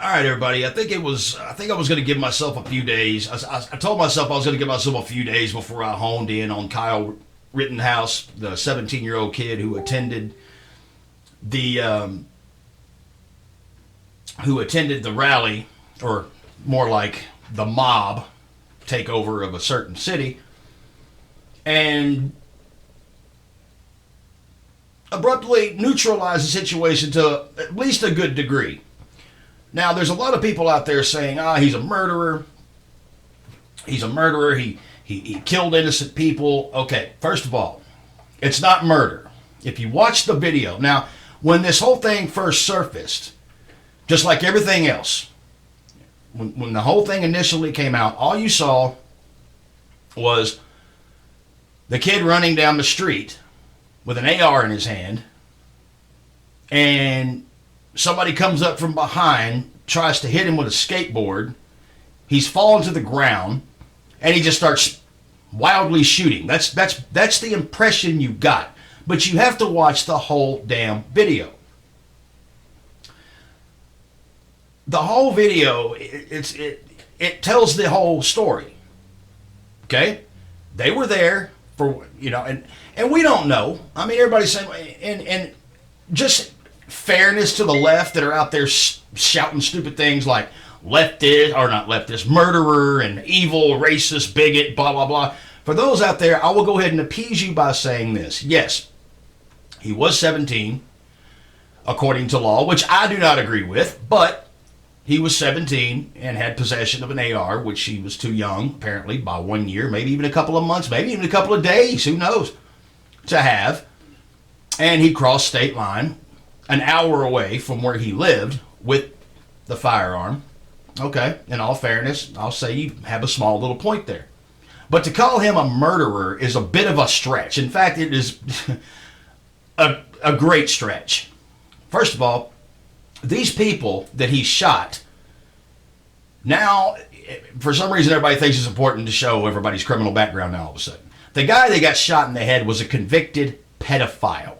All right, everybody. I think I was going to give myself a few days. I told myself I was going to give myself a few days before I honed in on Kyle Rittenhouse, the 17-year-old kid the um, who attended the rally, or more like the mob takeover of a certain city, and abruptly neutralized the situation to at least a good degree. Now, there's a lot of people out there saying, he's a murderer. He's a murderer. He killed innocent people. Okay, first of all, it's not murder. If you watch the video, now, when this whole thing first surfaced, just like everything else, when the whole thing initially came out, all you saw was the kid running down the street with an AR in his hand, and somebody comes up from behind, tries to hit him with a skateboard. He's fallen to the ground, and he just starts wildly shooting. That's the impression you got. But you have to watch the whole damn video. The whole video, it tells the whole story. Okay? They were there for, and we don't know. I mean, everybody's saying, and just fairness to the left that are out there shouting stupid things like leftist, or not leftist, murderer and evil, racist, bigot, blah, blah, blah. For those out there, I will go ahead and appease you by saying this. Yes, he was 17, according to law, which I do not agree with, but he was 17 and had possession of an AR, which he was too young, apparently, by 1 year, maybe even a couple of months, maybe even a couple of days, who knows, to have. And he crossed state line an hour away from where he lived with the firearm. Okay, in all fairness, I'll say you have a small little point there. But to call him a murderer is a bit of a stretch. In fact, it is a great stretch. First of all, these people that he shot, now, for some reason, everybody thinks it's important to show everybody's criminal background now all of a sudden. The guy that got shot in the head was a convicted pedophile.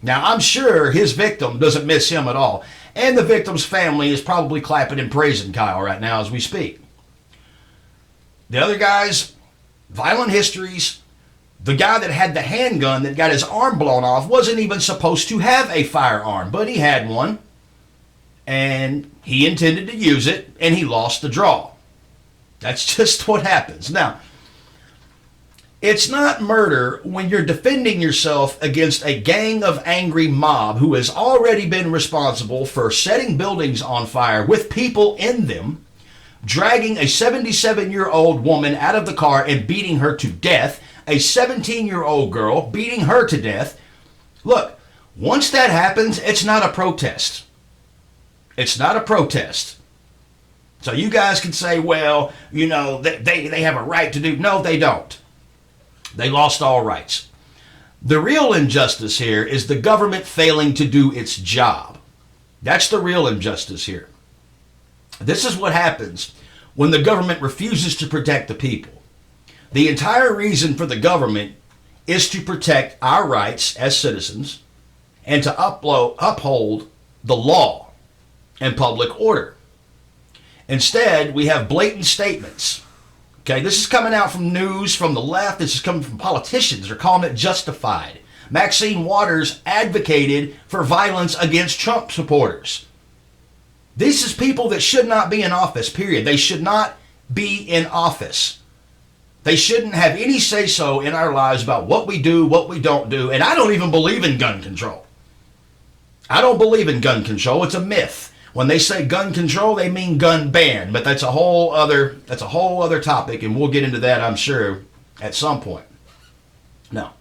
Now, I'm sure his victim doesn't miss him at all. And the victim's family is probably clapping and praising Kyle right now as we speak. The other guys, violent histories. The guy that had the handgun that got his arm blown off wasn't even supposed to have a firearm, but he had one. And he intended to use it, and he lost the draw. That's just what happens. Now, it's not murder when you're defending yourself against a gang of angry mob who has already been responsible for setting buildings on fire with people in them, dragging a 77-year-old woman out of the car and beating her to death, a 17-year-old girl beating her to death. Look, once that happens, it's not a protest. It's not a protest. So you guys can say, well, they have a right to do. No, they don't. They lost all rights. The real injustice here is the government failing to do its job. That's the real injustice here. This is what happens when the government refuses to protect the people. The entire reason for the government is to protect our rights as citizens and to uphold the law and public order. Instead, we have blatant statements. Okay, this is coming out from news from the left. This is coming from politicians. They're calling it justified. Maxine Waters advocated for violence against Trump supporters. This is people that should not be in office, period. They should not be in office. They shouldn't have any say-so in our lives about what we do, what we don't do. And I don't even believe in gun control. I don't believe in gun control. It's a myth. When they say gun control, they mean gun ban, but that's a whole other topic, and we'll get into that, I'm sure, at some point. No,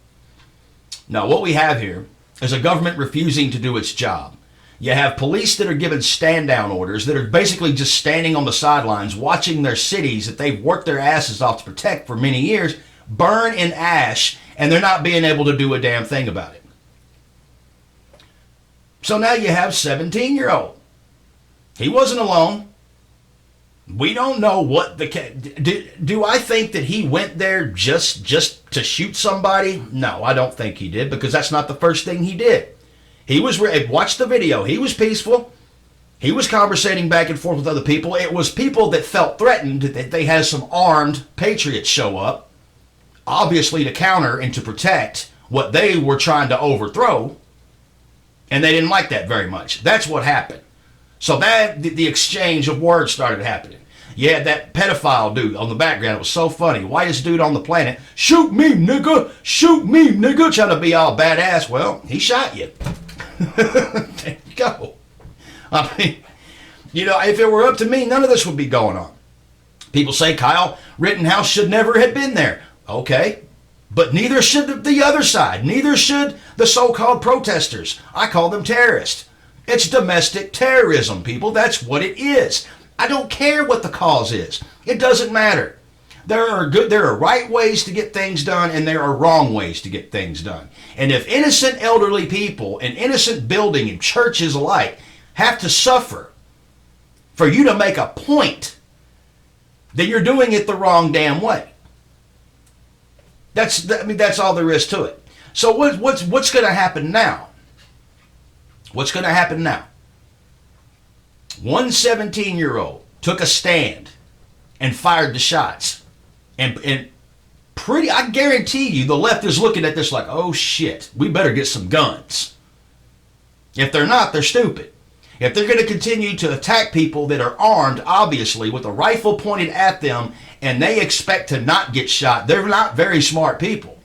what we have here is a government refusing to do its job. You have police that are given stand-down orders that are basically just standing on the sidelines watching their cities that they've worked their asses off to protect for many years burn in ash, and they're not being able to do a damn thing about it. So now you have 17-year-old. He wasn't alone. We don't know what do I think that he went there just to shoot somebody? No, I don't think he did, because that's not the first thing he did. He was, watch the video. He was peaceful. He was conversating back and forth with other people. It was people that felt threatened that they had some armed patriots show up, obviously to counter and to protect what they were trying to overthrow, and they didn't like that very much. That's what happened. So that the exchange of words started happening. You had that pedophile dude on the background. It was so funny. Whitest dude on the planet. Shoot me, nigga. Shoot me, nigga. Trying to be all badass. Well, he shot you. There you go. I mean, if it were up to me, none of this would be going on. People say Kyle Rittenhouse should never have been there. Okay. But neither should the other side. Neither should the so-called protesters. I call them terrorists. It's domestic terrorism, people. That's what it is. I don't care what the cause is. It doesn't matter. There are right ways to get things done, and there are wrong ways to get things done. And if innocent elderly people and innocent building and churches alike have to suffer for you to make a point, then you're doing it the wrong damn way. That's all there is to it. So what's going to happen now? What's going to happen now? One 17-year-old took a stand and fired the shots. And I guarantee you the left is looking at this like, oh shit, we better get some guns. If they're not, they're stupid. If they're going to continue to attack people that are armed, obviously, with a rifle pointed at them, and they expect to not get shot, they're not very smart people.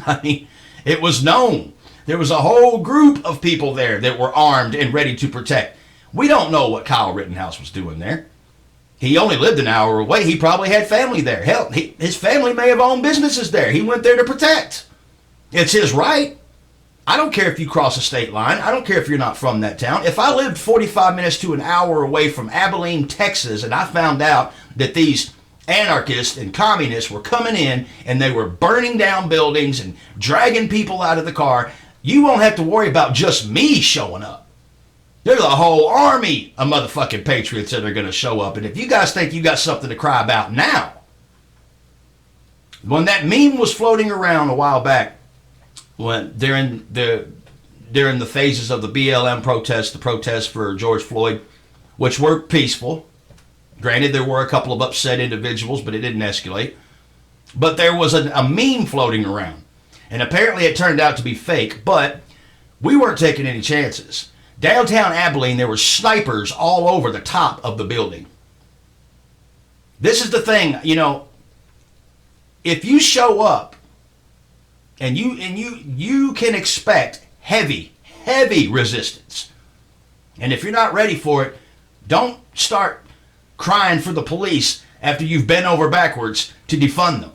I mean, it was known. There was a whole group of people there that were armed and ready to protect. We don't know what Kyle Rittenhouse was doing there. He only lived an hour away. He probably had family there. Hell, his family may have owned businesses there. He went there to protect. It's his right. I don't care if you cross a state line. I don't care if you're not from that town. If I lived 45 minutes to an hour away from Abilene, Texas, and I found out that these anarchists and communists were coming in and they were burning down buildings and dragging people out of the car, you won't have to worry about just me showing up. There's a whole army of motherfucking patriots that are going to show up. And if you guys think you got something to cry about now, when that meme was floating around a while back, when during the phases of the BLM protests, the protests for George Floyd, which were peaceful. Granted, there were a couple of upset individuals, but it didn't escalate. But there was a meme floating around. And apparently it turned out to be fake, but we weren't taking any chances. Downtown Abilene, there were snipers all over the top of the building. This is the thing, if you show up and you can expect heavy resistance. And if you're not ready for it, don't start crying for the police after you've bent over backwards to defund them.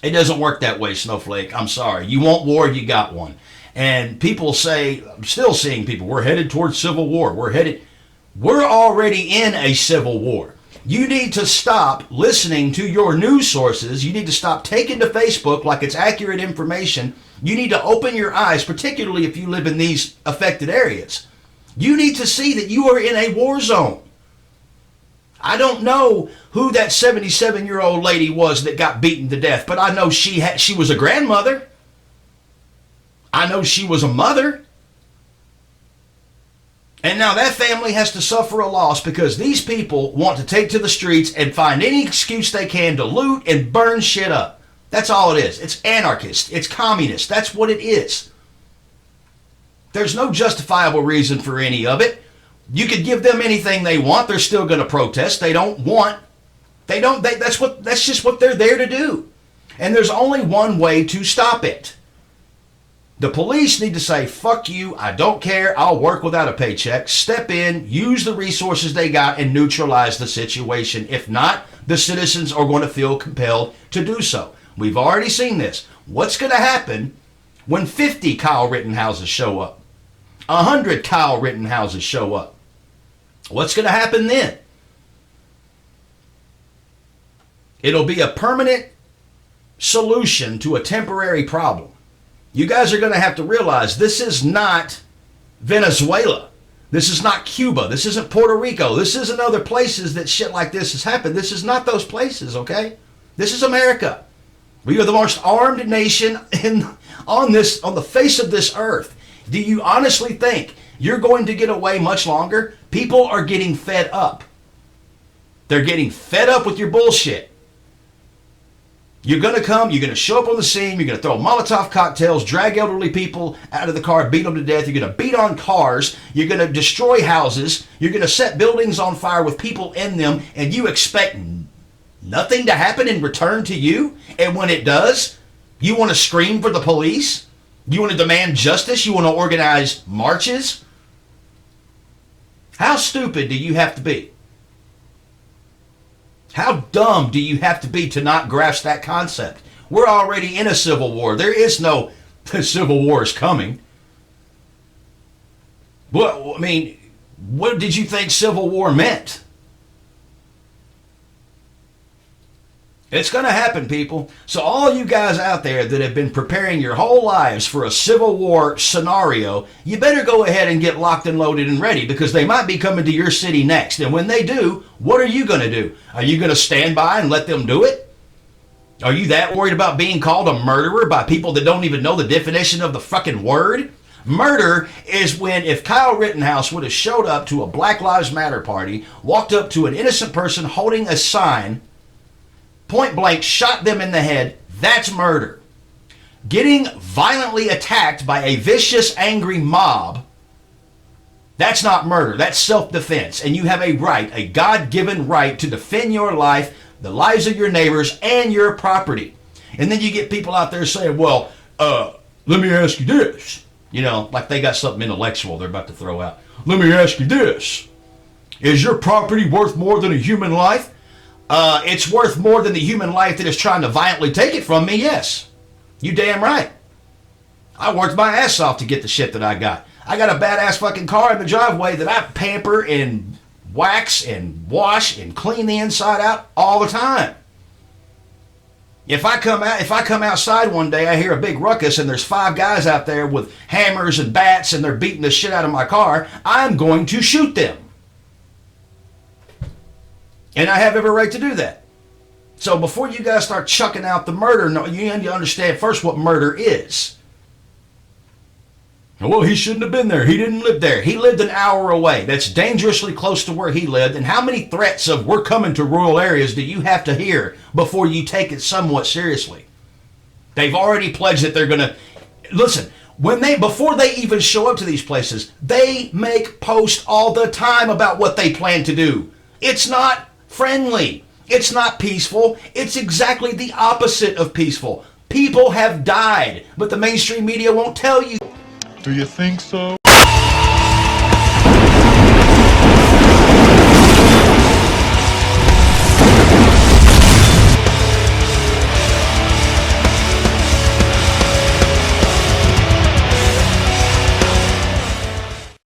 It doesn't work that way, Snowflake. I'm sorry. You want war, you got one. And people say, I'm still seeing people, we're headed towards civil war. We're already in a civil war. You need to stop listening to your news sources. You need to stop taking to Facebook like it's accurate information. You need to open your eyes, particularly if you live in these affected areas. You need to see that you are in a war zone. I don't know who that 77-year-old lady was that got beaten to death, but I know she was a grandmother. I know she was a mother. And now that family has to suffer a loss because these people want to take to the streets and find any excuse they can to loot and burn shit up. That's all it is. It's anarchist. It's communist. That's what it is. There's no justifiable reason for any of it. You could give them anything they want. They're still going to protest. That's just what they're there to do. And there's only one way to stop it. The police need to say, fuck you, I don't care, I'll work without a paycheck, step in, use the resources they got, and neutralize the situation. If not, the citizens are going to feel compelled to do so. We've already seen this. What's going to happen when 50 Kyle Rittenhouses show up? 100 Kyle Rittenhouses show up? What's going to happen then? It'll be a permanent solution to a temporary problem. You guys are going to have to realize this is not Venezuela. This is not Cuba. This isn't Puerto Rico. This isn't other places that shit like this has happened. This is not those places, okay? This is America. We are the most armed nation on the face of this earth. Do you honestly think you're going to get away much longer. People are getting fed up. They're getting fed up with your bullshit. You're going to come, you're going to show up on the scene, you're going to throw Molotov cocktails, drag elderly people out of the car, beat them to death, you're going to beat on cars, you're going to destroy houses, you're going to set buildings on fire with people in them, and you expect nothing to happen in return to you? And when it does, you want to scream for the police? You want to demand justice? You want to organize marches? How stupid do you have to be? How dumb do you have to be to not grasp that concept? We're already in a civil war. There is no civil war is coming. What, I mean, what did you think civil war meant? It's going to happen, people. So all you guys out there that have been preparing your whole lives for a civil war scenario, you better go ahead and get locked and loaded and ready, because they might be coming to your city next. And when they do, what are you going to do? Are you going to stand by and let them do it? Are you that worried about being called a murderer by people that don't even know the definition of the fucking word? Murder is when, if Kyle Rittenhouse would have showed up to a Black Lives Matter party, walked up to an innocent person holding a sign, point blank shot them in the head, that's murder. Getting violently attacked by a vicious, angry mob, that's not murder. That's self-defense. And you have a right, a God-given right, to defend your life, the lives of your neighbors, and your property. And then you get people out there saying, well, let me ask you this. You know, like they got something intellectual they're about to throw out. Let me ask you this. Is your property worth more than a human life? It's worth more than the human life that is trying to violently take it from me, yes. You damn right. I worked my ass off to get the shit that I got. I got a badass fucking car in the driveway that I pamper and wax and wash and clean the inside out all the time. If I come outside one day, I hear a big ruckus and there's 5 guys out there with hammers and bats and they're beating the shit out of my car, I'm going to shoot them. And I have every right to do that. So before you guys start chucking out the murder, no, you need to understand first what murder is. Well, he shouldn't have been there. He didn't live there. He lived an hour away. That's dangerously close to where he lived. And how many threats of we're coming to rural areas do you have to hear before you take it somewhat seriously? They've already pledged that they're going to... Listen, before they even show up to these places, they make posts all the time about what they plan to do. It's not friendly. It's not peaceful. It's exactly the opposite of peaceful. People have died, but the mainstream media won't tell you. Do you think so?